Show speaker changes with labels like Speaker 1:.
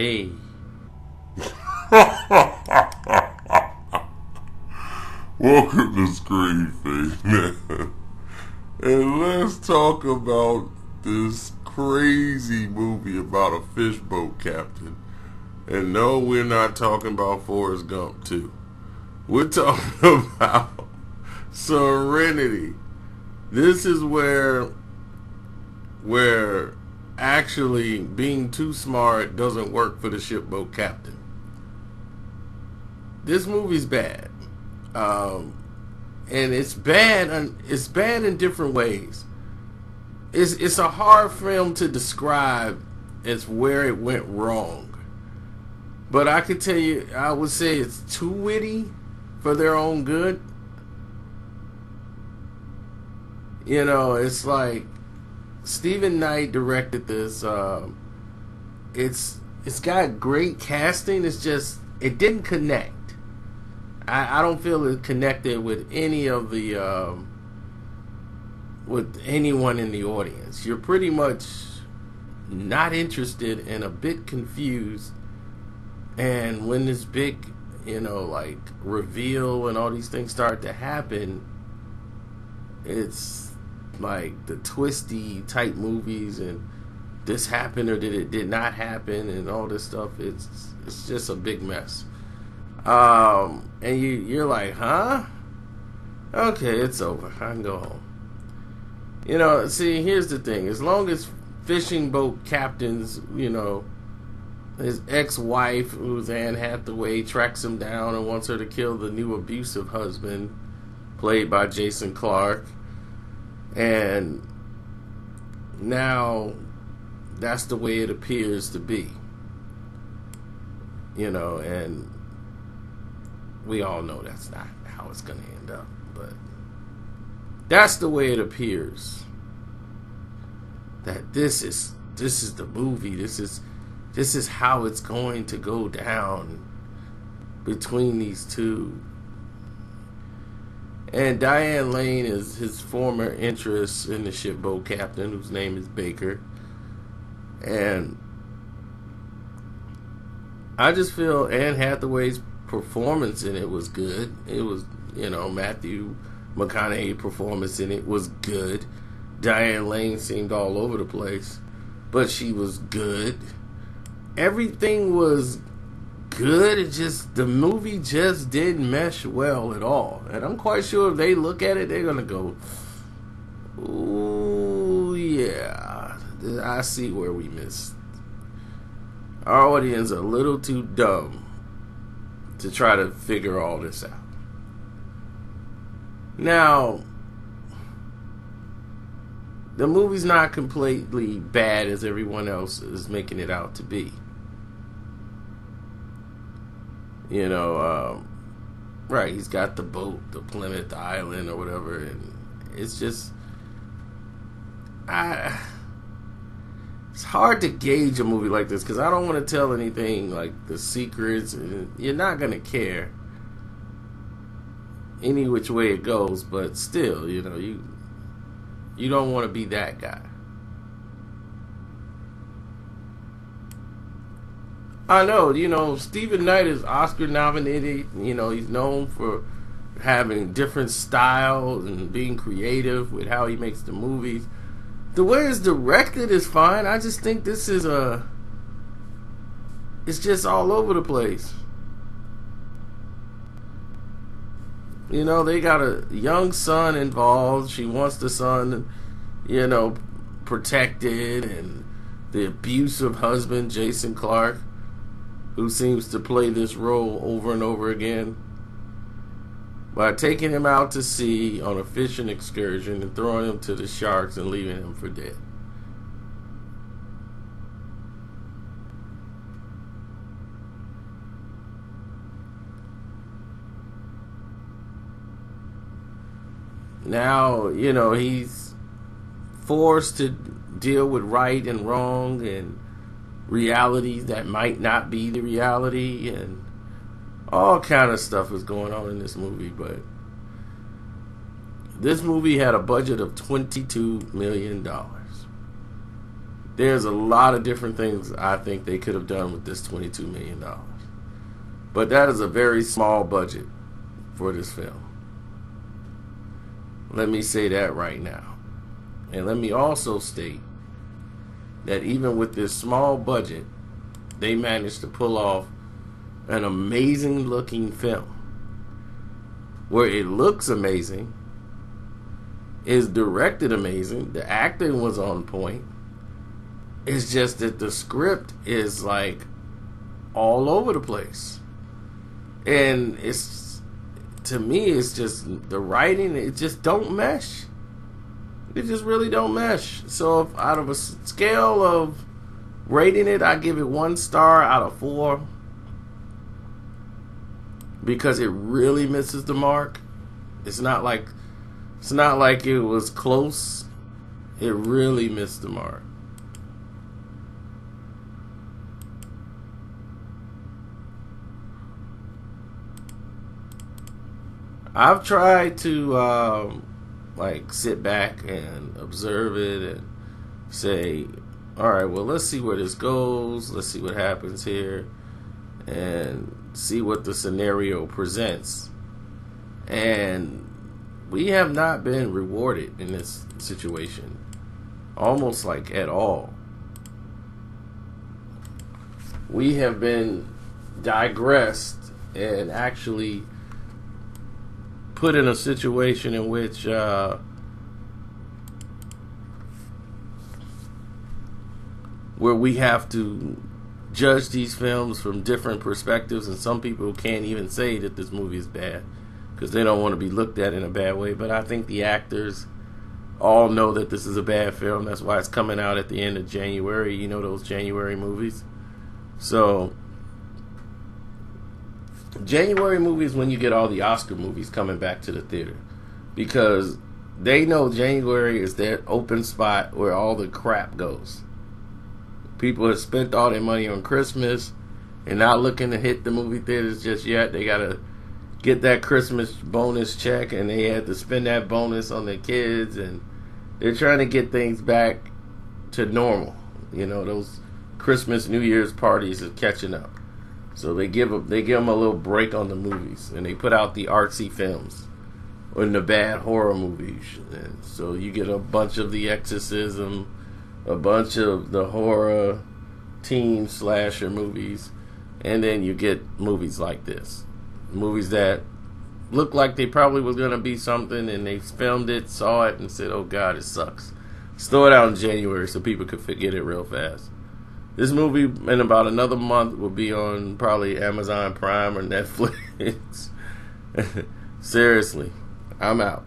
Speaker 1: Hey.
Speaker 2: Welcome to Screen Fade, man. And let's talk about this crazy movie about a fishboat captain. And no, we're not talking about Forrest Gump 2. We're talking about Serenity. This is where actually being too smart doesn't work for the shipboat captain. This movie's bad. And it's bad. It's bad in different ways. It's a hard film to describe as where it went wrong. But I could tell you, I would say it's too witty for their own good. You know, it's like Stephen Knight directed this. It's got great casting. It's just it didn't connect. I don't feel it connected with any of the with anyone in the audience. You're pretty much not interested and a bit confused. And when this big, like reveal and all these things start to happen, it's like the twisty type movies and this happened or did not happen and all this stuff. It's just a big mess. And you're like, huh? Okay, it's over. I can go home. See, here's the thing. As long as fishing boat captains, his ex-wife, who's Anne Hathaway, tracks him down and wants her to kill the new abusive husband, played by Jason Clarke. And now that's the way it appears to be. And we all know that's not how it's going to end up. But that's the way it appears. That this is the movie. This is how it's going to go down between these two. And Diane Lane is his former interest in the shipboat captain, whose name is Baker. And I just feel Anne Hathaway's performance in it was good. It was, Matthew McConaughey's performance in it was good. Diane Lane seemed all over the place, but she was good. Everything was good. The movie just didn't mesh well at all. And I'm quite sure if they look at it, they're gonna go, ooh, yeah, I see where we missed. Our audience a little too dumb to try to figure all this out. Now, the movie's not completely bad as everyone else is making it out to be. Right, he's got the boat, the Plymouth Island or whatever, and it's just it's hard to gauge a movie like this because I don't want to tell anything like the secrets, and you're not going to care any which way it goes, but still, you don't want to be that guy. I know, Stephen Knight is Oscar nominated. He's known for having different styles and being creative with how he makes the movies. The way it's directed is fine. I just think this is it's just all over the place. They got a young son involved. She wants the son, protected, and the abusive husband, Jason Clarke, who seems to play this role over and over again, by taking him out to sea on a fishing excursion and throwing him to the sharks and leaving him for dead. Now, he's forced to deal with right and wrong and realities that might not be the reality, and all kind of stuff is going on in this movie. But this movie had a budget of $22 million. There's a lot of different things I think they could have done with this $22 million. But that is a very small budget for this film. Let me say that right now. And let me also state that even with this small budget, they managed to pull off an amazing looking film. Where it looks amazing, is directed amazing, the acting was on point. It's just that the script is like all over the place. And it's, to me, it's just the writing, it just don't mesh. It just really don't mesh. So if out of a scale of rating it, I give it 1 star out of 4. Because it really misses the mark. It's not like it was close. It really missed the mark. I've tried to sit back and observe it and say, all right, well, let's see where this goes. Let's see what happens here, and see what the scenario presents. And we have not been rewarded in this situation, almost like at all. We have been digressed and actually put in a situation in which where we have to judge these films from different perspectives, and some people can't even say that this movie is bad because they don't want to be looked at in a bad way. But I think the actors all know that this is a bad film. That's why it's coming out at the end of January. You know, those January movies. So January movies when you get all the Oscar movies coming back to the theater, because they know January is their open spot where all the crap goes. People have spent all their money on Christmas and not looking to hit the movie theaters just yet. They gotta get that Christmas bonus check, and they had to spend that bonus on their kids, and they're trying to get things back to normal. You know, those Christmas, New Year's parties are catching up. So they give them a little break on the movies, and they put out the artsy films and the bad horror movies. And so you get a bunch of The Exorcism, a bunch of the horror teen slasher movies, and then you get movies like this. Movies that look like they probably was going to be something, and they filmed it, saw it, and said, oh God, it sucks. Let's throw it out in January so people could forget it real fast. This movie, in about another month, will be on probably Amazon Prime or Netflix. Seriously, I'm out.